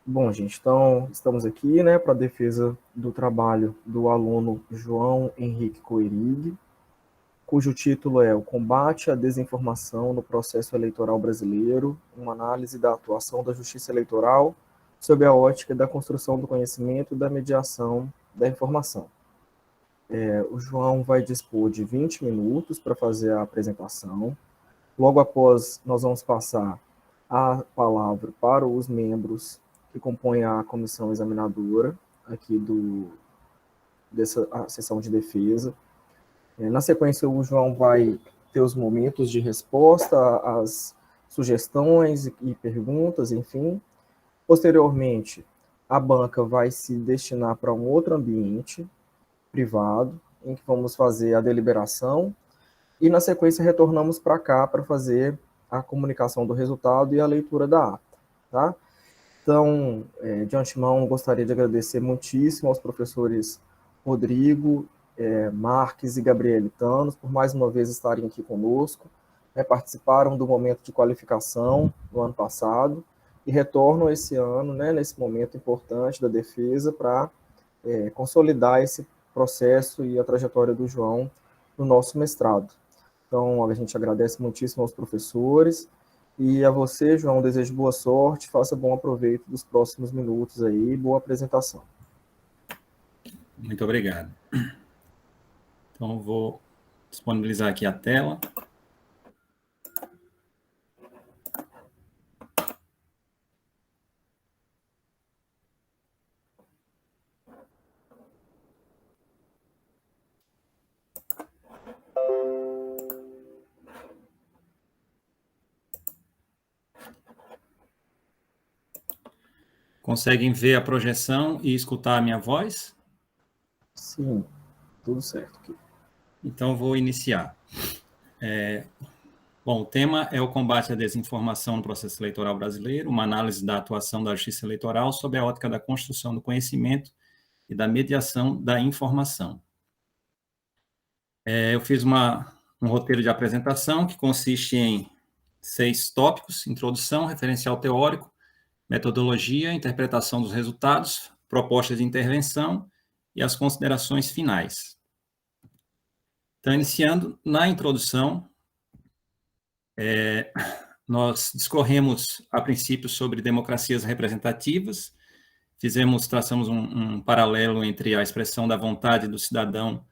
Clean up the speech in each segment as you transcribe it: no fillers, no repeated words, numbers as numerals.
Bom, gente, então estamos aqui, né, para a defesa do trabalho do aluno João Henrique Coirig, cujo título é O Combate à Desinformação no Processo Eleitoral Brasileiro, uma análise da atuação da Justiça Eleitoral sob a ótica da construção do conhecimento e da mediação da informação. O João vai dispor de 20 minutos para fazer a apresentação. Logo após, nós vamos passar a palavra para os membros que compõem a comissão examinadora aqui dessa sessão de defesa. Na sequência, o João vai ter os momentos de resposta às sugestões e perguntas, enfim. Posteriormente, a banca vai se destinar para um outro ambiente privado, em que vamos fazer a deliberação, e na sequência retornamos para cá para fazer a comunicação do resultado e a leitura da ata, tá? Então, de antemão, gostaria de agradecer muitíssimo aos professores Rodrigo, Marques e Gabriele Tanos por mais uma vez estarem aqui conosco, participaram do momento de qualificação no ano passado e retornam esse ano, nesse momento importante da defesa, para consolidar esse processo e a trajetória do João no nosso mestrado. Então, a gente agradece muitíssimo aos professores e a você, João, desejo boa sorte, faça bom aproveito dos próximos minutos aí, boa apresentação. Muito obrigado. Então, vou disponibilizar aqui a tela. Conseguem ver a projeção e escutar a minha voz? Sim, tudo certo aqui. Então, vou iniciar. Bom, o tema é o combate à desinformação no processo eleitoral brasileiro, uma análise da atuação da Justiça Eleitoral sob a ótica da construção do conhecimento e da mediação da informação. Eu fiz um roteiro de apresentação que consiste em 6 tópicos: introdução, referencial teórico, metodologia, interpretação dos resultados, propostas de intervenção e as considerações finais. Então, iniciando na introdução, nós discorremos, a princípio, sobre democracias representativas, traçamos um paralelo entre a expressão da vontade do cidadão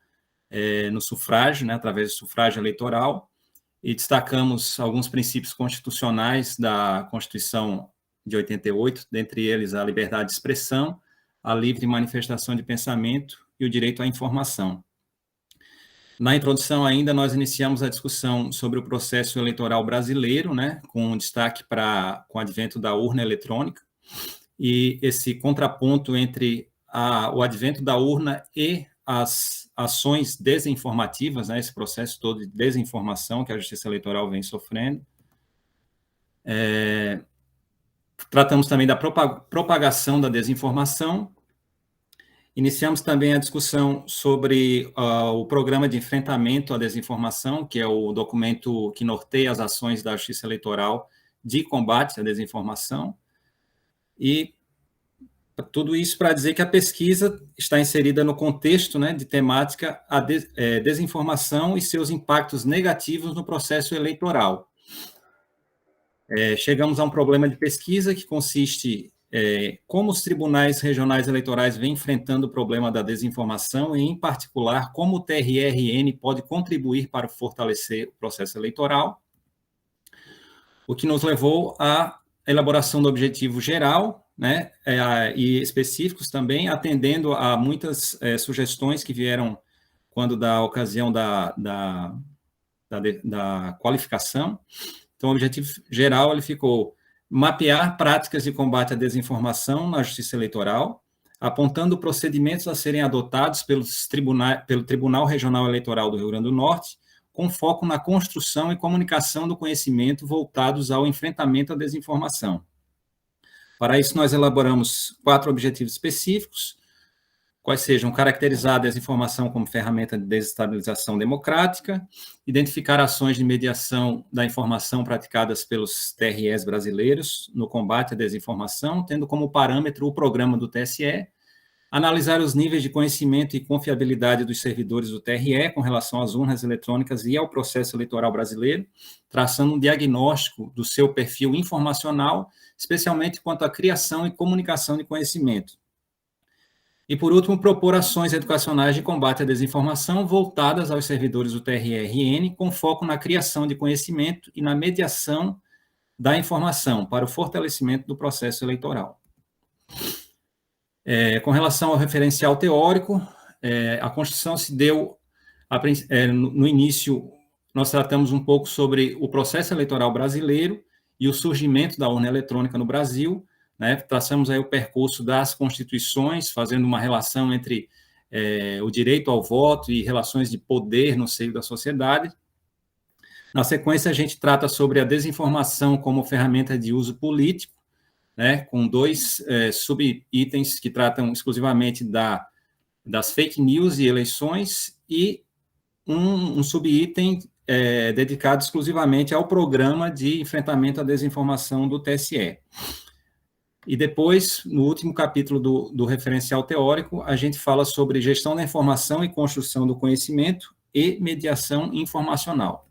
no sufrágio, através do sufrágio eleitoral, e destacamos alguns princípios constitucionais da Constituição de 88, dentre eles a liberdade de expressão, a livre manifestação de pensamento e o direito à informação. Na introdução ainda, nós iniciamos a discussão sobre o processo eleitoral brasileiro, com destaque com o advento da urna eletrônica, e esse contraponto entre o advento da urna e as ações desinformativas, esse processo todo de desinformação que a Justiça Eleitoral vem sofrendo. Tratamos também da propagação da desinformação. Iniciamos também a discussão sobre o Programa de Enfrentamento à Desinformação, que é o documento que norteia as ações da Justiça Eleitoral de combate à desinformação. E tudo isso para dizer que a pesquisa está inserida no contexto de temática a desinformação e seus impactos negativos no processo eleitoral. Chegamos a um problema de pesquisa que consiste como os tribunais regionais eleitorais vêm enfrentando o problema da desinformação e, em particular, como o TRRN pode contribuir para fortalecer o processo eleitoral, o que nos levou à elaboração do objetivo geral, e específicos também, atendendo a muitas sugestões que vieram quando da ocasião da qualificação. Então, o objetivo geral ele ficou mapear práticas de combate à desinformação na Justiça Eleitoral, apontando procedimentos a serem adotados pelo Tribunal Regional Eleitoral do Rio Grande do Norte, com foco na construção e comunicação do conhecimento voltados ao enfrentamento à desinformação. Para isso, nós elaboramos 4 objetivos específicos. quais sejam caracterizar a desinformação como ferramenta de desestabilização democrática, identificar ações de mediação da informação praticadas pelos TREs brasileiros no combate à desinformação, tendo como parâmetro o programa do TSE, analisar os níveis de conhecimento e confiabilidade dos servidores do TRE com relação às urnas eletrônicas e ao processo eleitoral brasileiro, traçando um diagnóstico do seu perfil informacional, especialmente quanto à criação e comunicação de conhecimento. E, por último, propor ações educacionais de combate à desinformação voltadas aos servidores do TRE-RN, com foco na criação de conhecimento e na mediação da informação para o fortalecimento do processo eleitoral. Com relação ao referencial teórico, a Constituição se deu, no início, nós tratamos um pouco sobre o processo eleitoral brasileiro e o surgimento da urna eletrônica no Brasil, né? Traçamos aí o percurso das constituições, fazendo uma relação entre o direito ao voto e relações de poder no seio da sociedade. Na sequência, a gente trata sobre a desinformação como ferramenta de uso político, né, com dois subitens que tratam exclusivamente das fake news e eleições, e um subitem dedicado exclusivamente ao programa de enfrentamento à desinformação do TSE. E depois, no último capítulo do referencial teórico, a gente fala sobre gestão da informação e construção do conhecimento e mediação informacional.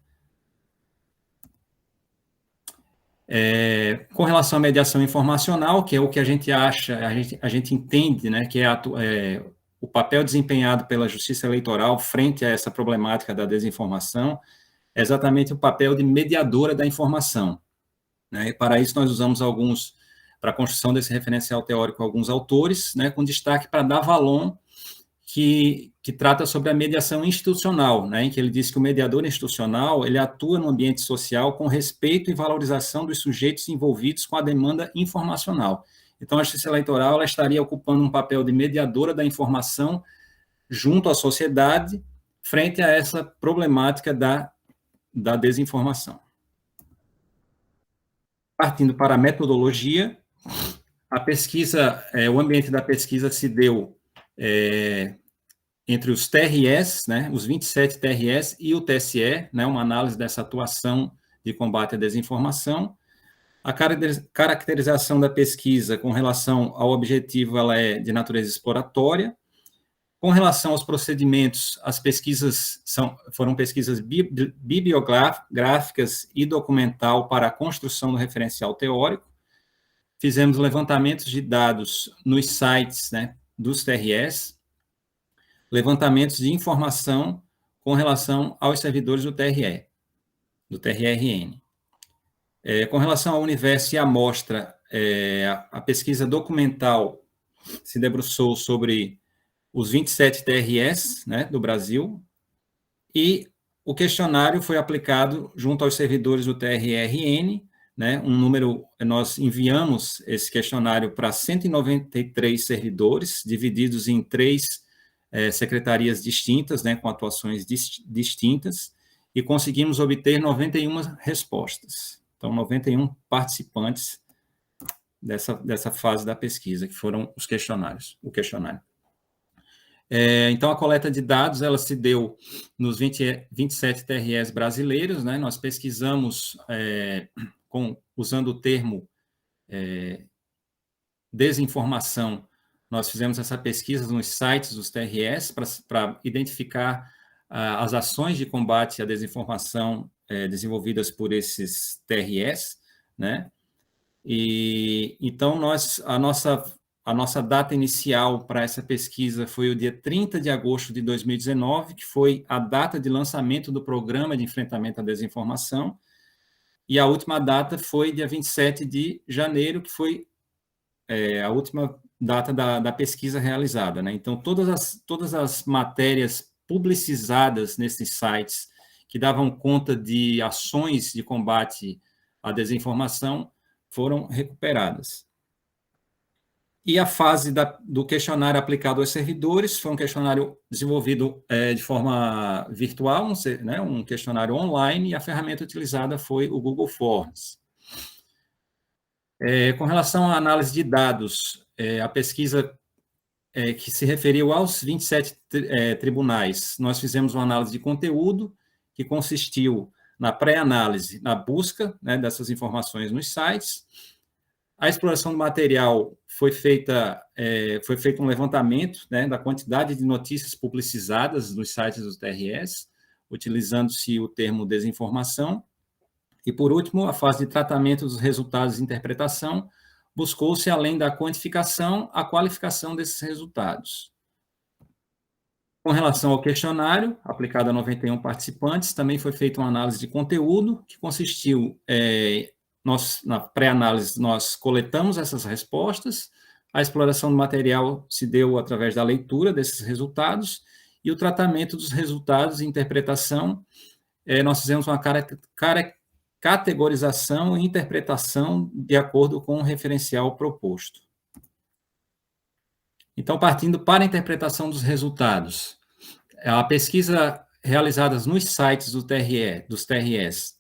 Com relação à mediação informacional, que é o que a gente acha, a gente entende, né, que é o papel desempenhado pela Justiça Eleitoral frente a essa problemática da desinformação, é exatamente o papel de mediadora da informação, né? E para isso nós usamos para a construção desse referencial teórico, alguns autores, né, com destaque para Davalon, que trata sobre a mediação institucional, né, em que ele diz que o mediador institucional ele atua no ambiente social com respeito e valorização dos sujeitos envolvidos com a demanda informacional. Então, a Justiça Eleitoral ela estaria ocupando um papel de mediadora da informação junto à sociedade frente a essa problemática da desinformação. Partindo para a metodologia, a pesquisa, o ambiente da pesquisa se deu entre os TREs, né, os 27 TREs e o TSE, né, uma análise dessa atuação de combate à desinformação. A caracterização da pesquisa com relação ao objetivo ela é de natureza exploratória. Com relação aos procedimentos, as pesquisas foram pesquisas bibliográficas e documental para a construção do referencial teórico. Fizemos levantamentos de dados nos sites, né, dos TREs, levantamentos de informação com relação aos servidores do TRE, do TRE-RN. Com relação ao universo e amostra, a pesquisa documental se debruçou sobre os 27 TREs, né, do Brasil, e o questionário foi aplicado junto aos servidores do TRE-RN, né, nós enviamos esse questionário para 193 servidores, divididos em 3 secretarias distintas, né, com atuações distintas, e conseguimos obter 91 respostas. Então, 91 participantes dessa fase da pesquisa, que foram o questionário. Então, a coleta de dados, ela se deu nos 27 TREs brasileiros, né? Nós pesquisamos usando o termo desinformação. Nós fizemos essa pesquisa nos sites dos TREs para identificar as ações de combate à desinformação desenvolvidas por esses TREs, né? E então a nossa data inicial para essa pesquisa foi o dia 30 de agosto de 2019, que foi a data de lançamento do Programa de Enfrentamento à Desinformação, e a última data foi dia 27 de janeiro, que foi a última data da pesquisa realizada, né? Então, todas as matérias publicizadas nesses sites que davam conta de ações de combate à desinformação foram recuperadas. E a fase do questionário aplicado aos servidores foi um questionário desenvolvido de forma virtual, né, um questionário online, e a ferramenta utilizada foi o Google Forms. Com relação à análise de dados, a pesquisa que se referiu aos 27 tribunais. Nós fizemos uma análise de conteúdo que consistiu na pré-análise, na busca, né, dessas informações nos sites. A exploração do material foi feito um levantamento, né, da quantidade de notícias publicizadas nos sites dos TRS, utilizando-se o termo desinformação. E, por último, a fase de tratamento dos resultados de interpretação, buscou-se, além da quantificação, a qualificação desses resultados. Com relação ao questionário, aplicado a 91 participantes, também foi feita uma análise de conteúdo, que consistiu, na pré-análise, nós coletamos essas respostas, a exploração do material se deu através da leitura desses resultados, e o tratamento dos resultados e interpretação, nós fizemos uma categorização e interpretação de acordo com o referencial proposto. Então, partindo para a interpretação dos resultados, a pesquisa realizada nos sites dos TRS,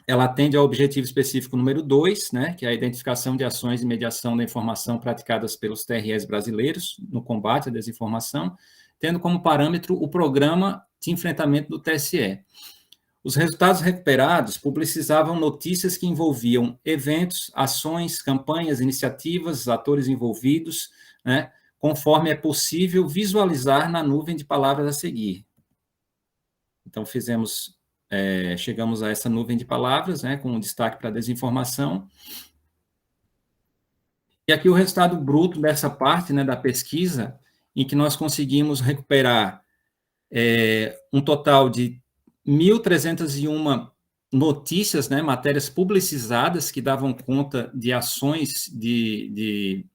ela atende ao objetivo específico número 2, né, que é a identificação de ações de mediação da informação praticadas pelos TRS brasileiros no combate à desinformação, tendo como parâmetro o programa de enfrentamento do TSE. Os resultados recuperados publicizavam notícias que envolviam eventos, ações, campanhas, iniciativas, atores envolvidos, né, conforme é possível visualizar na nuvem de palavras a seguir. Então, chegamos a essa nuvem de palavras, né, com um destaque para a desinformação. E aqui o resultado bruto dessa parte, né, da pesquisa, em que nós conseguimos recuperar um total de 1.301 notícias, né, matérias publicizadas que davam conta de ações de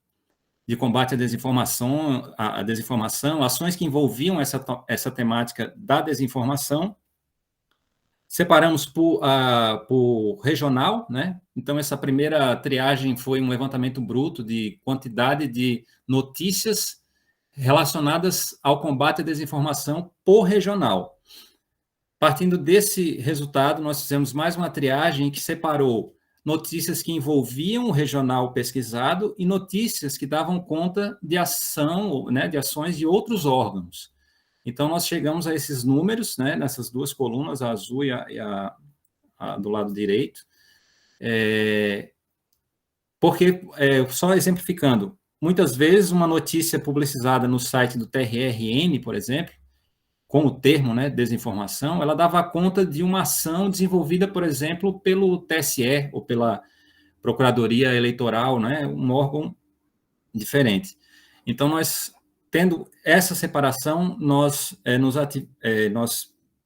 combate à desinformação, ações que envolviam essa temática da desinformação. Separamos por regional, né? Então, essa primeira triagem foi um levantamento bruto de quantidade de notícias relacionadas ao combate à desinformação por regional. Partindo desse resultado, nós fizemos mais uma triagem que separou notícias que envolviam o regional pesquisado e notícias que davam conta de ação, né, de ações de outros órgãos. Então, nós chegamos a esses números, né, nessas duas colunas, a azul e a do lado direito, porque, só exemplificando, muitas vezes uma notícia publicizada no site do TRRN, por exemplo, com o termo, né, desinformação, ela dava conta de uma ação desenvolvida, por exemplo, pelo TSE ou pela Procuradoria Eleitoral, né, um órgão diferente. Então, nós, tendo essa separação, nós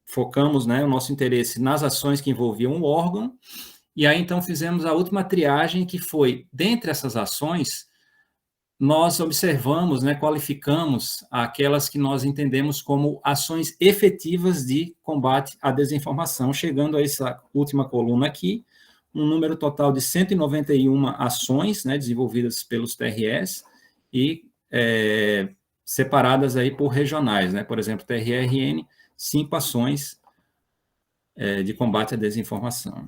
focamos, né, o nosso interesse nas ações que envolviam o órgão, e aí, então, fizemos a última triagem, que foi, dentre essas ações, nós observamos, né, qualificamos aquelas que nós entendemos como ações efetivas de combate à desinformação, chegando a essa última coluna aqui, um número total de 191 ações, né, desenvolvidas pelos TRS e separadas aí por regionais, né, por exemplo, TRRN, 5 ações de combate à desinformação.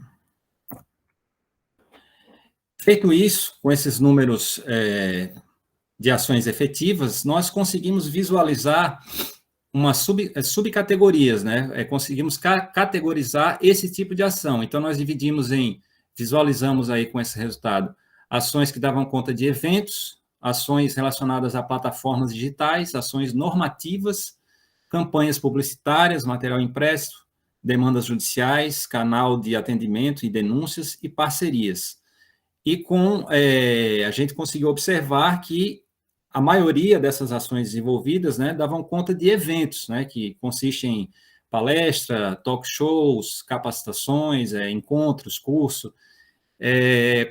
Feito isso, com esses números de ações efetivas, nós conseguimos visualizar subcategorias, né? Conseguimos categorizar esse tipo de ação. Então, nós visualizamos aí com esse resultado, ações que davam conta de eventos, ações relacionadas a plataformas digitais, ações normativas, campanhas publicitárias, material impresso, demandas judiciais, canal de atendimento e denúncias e parcerias. E a gente conseguiu observar que a maioria dessas ações desenvolvidas, né, davam conta de eventos, né, que consistem em palestra, talk shows, capacitações, encontros, curso,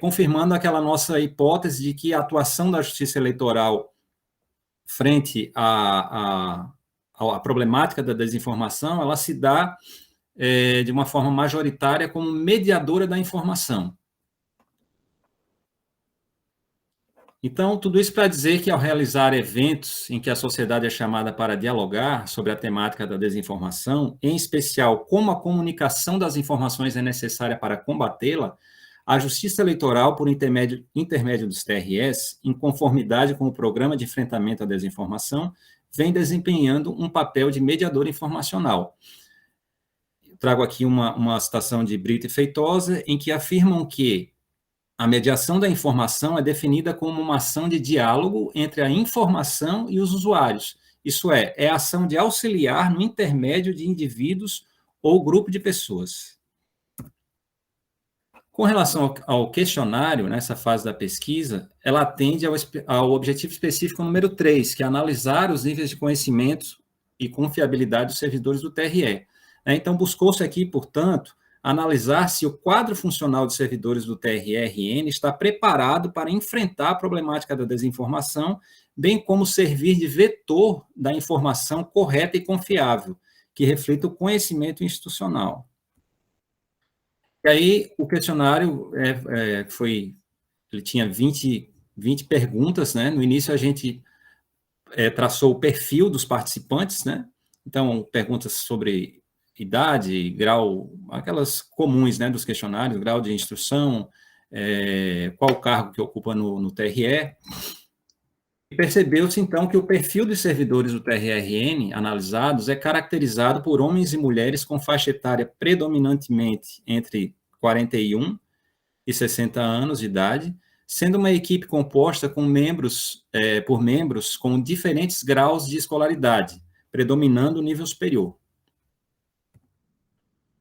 confirmando aquela nossa hipótese de que a atuação da Justiça Eleitoral frente à problemática da desinformação, ela se dá de uma forma majoritária como mediadora da informação. Então, tudo isso para dizer que, ao realizar eventos em que a sociedade é chamada para dialogar sobre a temática da desinformação, em especial como a comunicação das informações é necessária para combatê-la, a Justiça Eleitoral, por intermédio dos TREs, em conformidade com o Programa de Enfrentamento à Desinformação, vem desempenhando um papel de mediador informacional. Trago aqui uma citação de Brito e Feitosa, em que afirmam que a mediação da informação é definida como uma ação de diálogo entre a informação e os usuários. Isso é a ação de auxiliar no intermédio de indivíduos ou grupo de pessoas. Com relação ao questionário, nessa fase da pesquisa, ela atende ao objetivo específico número 3, que é analisar os níveis de conhecimento e confiabilidade dos servidores do TRE. Então, buscou-se aqui, portanto, analisar se o quadro funcional de servidores do TRE-RN está preparado para enfrentar a problemática da desinformação, bem como servir de vetor da informação correta e confiável, que reflita o conhecimento institucional. E aí, o questionário ele tinha 20 perguntas, né? No início, a gente traçou o perfil dos participantes, né? Então, perguntas sobre idade, grau, aquelas comuns, né, dos questionários, grau de instrução, qual o cargo que ocupa no TRE. E percebeu-se, então, que o perfil dos servidores do TRE-RN analisados é caracterizado por homens e mulheres com faixa etária predominantemente entre 41 e 60 anos de idade, sendo uma equipe composta por membros com diferentes graus de escolaridade, predominando o nível superior.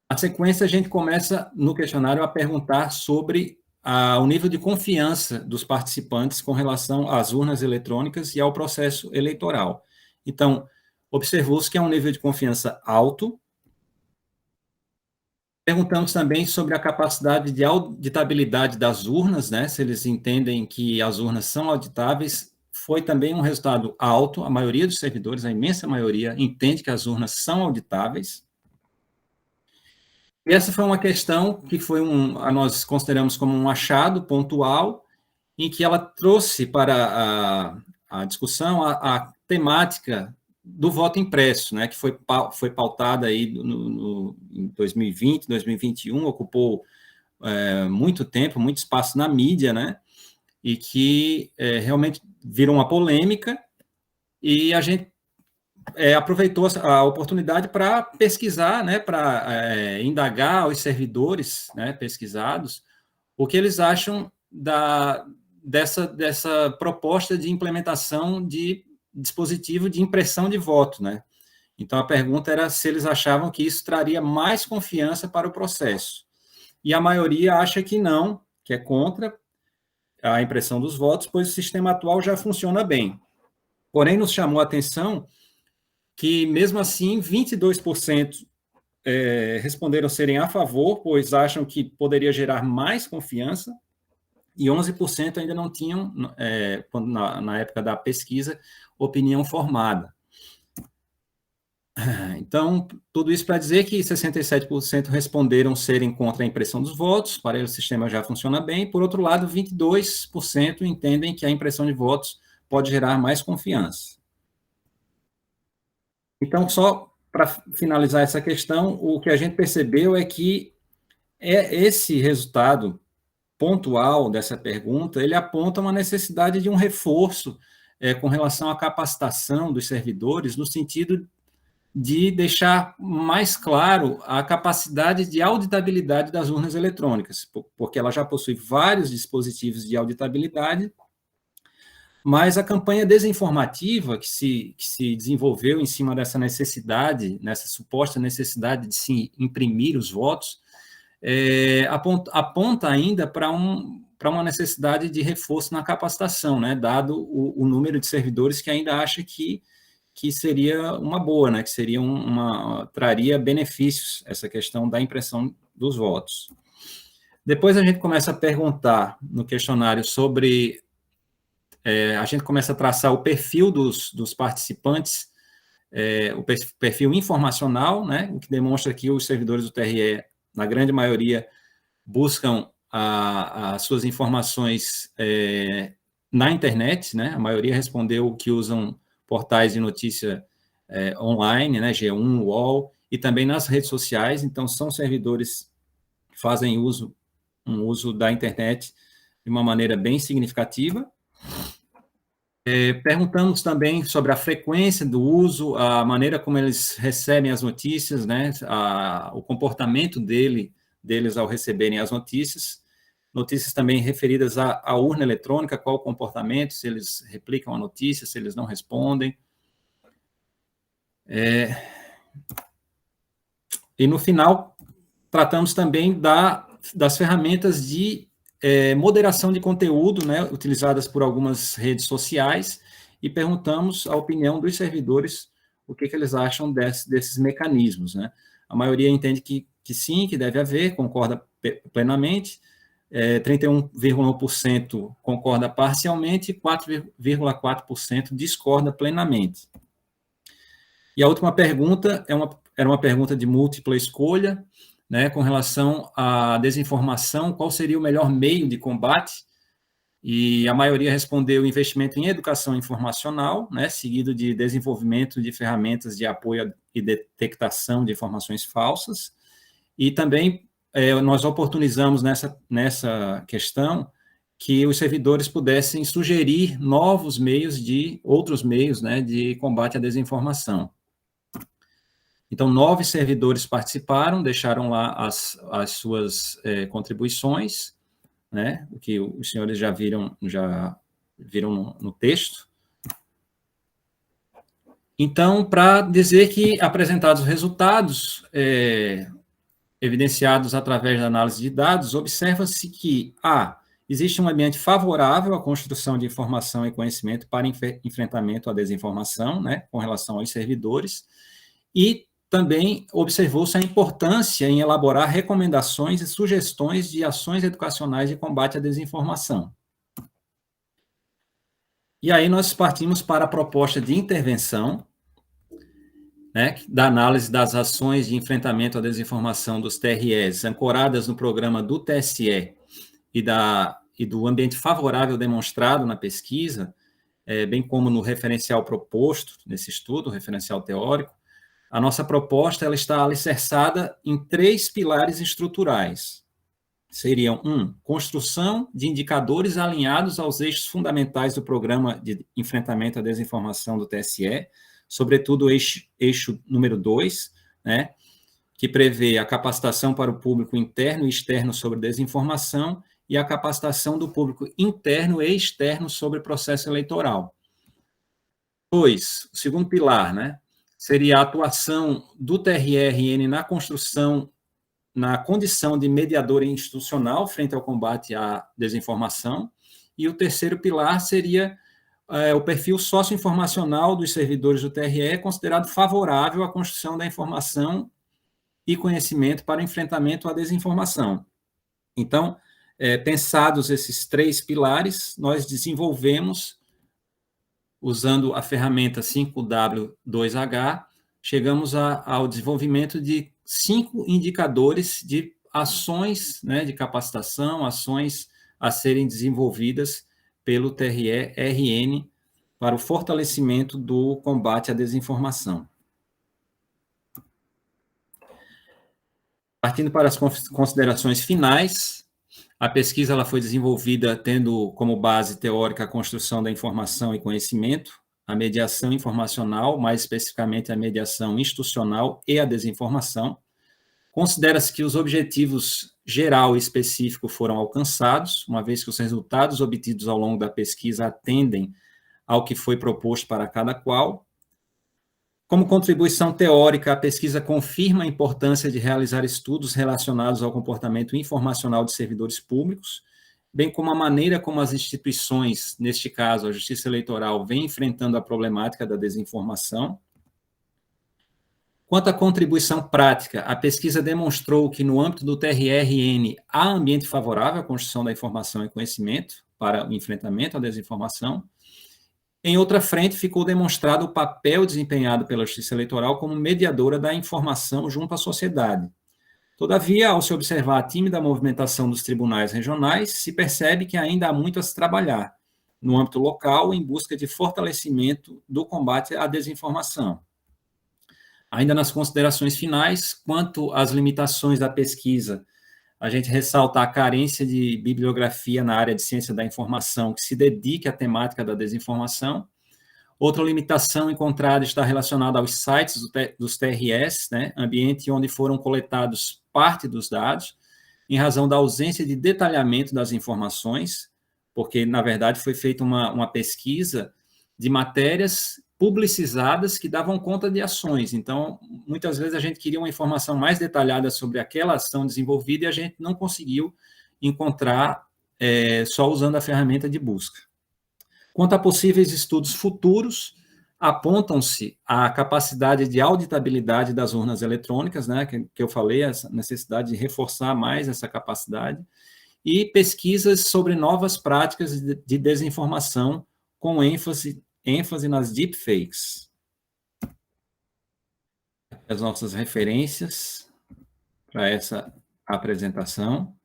Na sequência, a gente começa no questionário a perguntar sobre o nível de confiança dos participantes com relação às urnas eletrônicas e ao processo eleitoral. Então, observou-se que é um nível de confiança alto. Perguntamos também sobre a capacidade de auditabilidade das urnas, né, se eles entendem que as urnas são auditáveis. Foi também um resultado alto, a maioria dos servidores, a imensa maioria, entende que as urnas são auditáveis. E essa foi uma questão que nós consideramos como um achado pontual, em que ela trouxe para a discussão a temática do voto impresso, né, que foi pautada aí em 2020, 2021, ocupou muito tempo, muito espaço na mídia, né, e que realmente virou uma polêmica, e a gente aproveitou a oportunidade para pesquisar, né, para indagar os servidores, né, pesquisados, o que eles acham dessa proposta de implementação de dispositivo de impressão de voto, né? Então, a pergunta era se eles achavam que isso traria mais confiança para o processo. E a maioria acha que não, que é contra a impressão dos votos, pois o sistema atual já funciona bem. Porém, nos chamou a atenção que, mesmo assim, 22% responderam serem a favor, pois acham que poderia gerar mais confiança, e 11% ainda não tinham, na época da pesquisa, opinião formada. Então, tudo isso para dizer que 67% responderam serem contra a impressão dos votos, para o sistema já funciona bem. Por outro lado, 22% entendem que a impressão de votos pode gerar mais confiança. Então, só para finalizar essa questão, o que a gente percebeu é que esse resultado pontual dessa pergunta, ele aponta uma necessidade de um reforço com relação à capacitação dos servidores, no sentido de deixar mais claro a capacidade de auditabilidade das urnas eletrônicas, porque ela já possui vários dispositivos de auditabilidade, mas a campanha desinformativa que se desenvolveu em cima dessa necessidade, nessa suposta necessidade de se imprimir os votos, aponta ainda para uma necessidade de reforço na capacitação, né, dado o número de servidores que ainda acha que seria uma boa, né, que seria traria benefícios essa questão da impressão dos votos. Depois a gente começa a perguntar no questionário sobre... a gente começa a traçar o perfil dos participantes, o perfil informacional, né, o que demonstra que os servidores do TRE, na grande maioria, buscam as suas informações na internet, né, a maioria respondeu que usam portais de notícia online, né, G1, UOL, e também nas redes sociais. Então, são servidores que fazem uso uso da internet de uma maneira bem significativa. Perguntamos também sobre a frequência do uso, a maneira como eles recebem as notícias, né, o comportamento deles ao receberem as notícias. Notícias também referidas à urna eletrônica, qual o comportamento, se eles replicam a notícia, se eles não respondem. E, no final, tratamos também das ferramentas de moderação de conteúdo, né, utilizadas por algumas redes sociais, e perguntamos a opinião dos servidores, o que eles acham desses mecanismos, né? A maioria entende que sim, que deve haver, concorda plenamente, 31,1% concorda parcialmente e 4,4% discorda plenamente. E a última pergunta era uma pergunta de múltipla escolha, né, com relação à desinformação, qual seria o melhor meio de combate? E a maioria respondeu investimento em educação informacional, né, seguido de desenvolvimento de ferramentas de apoio e detectação de informações falsas. E também nós oportunizamos nessa questão que os servidores pudessem sugerir outros meios, né, de combate à desinformação. Então, 9 servidores participaram, deixaram lá as suas contribuições, né, o que os senhores já viram no texto. Então, para dizer que, apresentados os resultados evidenciados através da análise de dados, observa-se que, existe um ambiente favorável à construção de informação e conhecimento para enfrentamento à desinformação, né, com relação aos servidores, e também observou-se a importância em elaborar recomendações e sugestões de ações educacionais de combate à desinformação. E aí nós partimos para a proposta de intervenção, né, da análise das ações de enfrentamento à desinformação dos TREs, ancoradas no programa do TSE e do ambiente favorável demonstrado na pesquisa, bem como no referencial proposto nesse estudo, referencial teórico. A nossa proposta ela está alicerçada em 3 pilares estruturais. Seriam, 1, construção de indicadores alinhados aos eixos fundamentais do programa de enfrentamento à desinformação do TSE, sobretudo o eixo número 2, né, que prevê a capacitação para o público interno e externo sobre desinformação e a capacitação do público interno e externo sobre o processo eleitoral. 2, o segundo pilar, né, seria a atuação do TRE-RN na construção, na condição de mediador institucional frente ao combate à desinformação. E o terceiro pilar seria o perfil socioinformacional dos servidores do TRE, considerado favorável à construção da informação e conhecimento para enfrentamento à desinformação. Então, pensados esses 3 pilares, nós desenvolvemos, usando a ferramenta 5W2H, chegamos ao desenvolvimento de 5 indicadores de ações, né, de capacitação, ações a serem desenvolvidas pelo TRE-RN para o fortalecimento do combate à desinformação. Partindo para as considerações finais, a pesquisa ela foi desenvolvida tendo como base teórica a construção da informação e conhecimento, a mediação informacional, mais especificamente a mediação institucional e a desinformação. Considera-se que os objetivos geral e específico foram alcançados, uma vez que os resultados obtidos ao longo da pesquisa atendem ao que foi proposto para cada qual. Como contribuição teórica, a pesquisa confirma a importância de realizar estudos relacionados ao comportamento informacional de servidores públicos, bem como a maneira como as instituições, neste caso a Justiça Eleitoral, vem enfrentando a problemática da desinformação. Quanto à contribuição prática, a pesquisa demonstrou que no âmbito do TRE-RN há ambiente favorável à construção da informação e conhecimento para o enfrentamento à desinformação. Em outra frente, ficou demonstrado o papel desempenhado pela Justiça Eleitoral como mediadora da informação junto à sociedade. Todavia, ao se observar a tímida movimentação dos tribunais regionais, se percebe que ainda há muito a se trabalhar no âmbito local em busca de fortalecimento do combate à desinformação. Ainda nas considerações finais, quanto às limitações da pesquisa a gente ressalta a carência de bibliografia na área de ciência da informação que se dedique à temática da desinformação. Outra limitação encontrada está relacionada aos sites dos TRS, né, ambiente onde foram coletados parte dos dados, em razão da ausência de detalhamento das informações, porque, na verdade, foi feita uma pesquisa de matérias publicizadas que davam conta de ações. Então, muitas vezes a gente queria uma informação mais detalhada sobre aquela ação desenvolvida e a gente não conseguiu encontrar só usando a ferramenta de busca. Quanto a possíveis estudos futuros, apontam-se a capacidade de auditabilidade das urnas eletrônicas, né, que eu falei, essa necessidade de reforçar mais essa capacidade, e pesquisas sobre novas práticas de desinformação com ênfase nas deepfakes. As nossas referências para essa apresentação.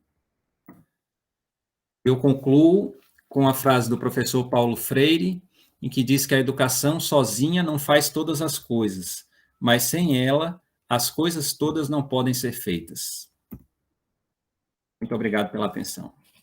Eu concluo com a frase do professor Paulo Freire, em que diz que a educação sozinha não faz todas as coisas, mas sem ela, as coisas todas não podem ser feitas. Muito obrigado pela atenção.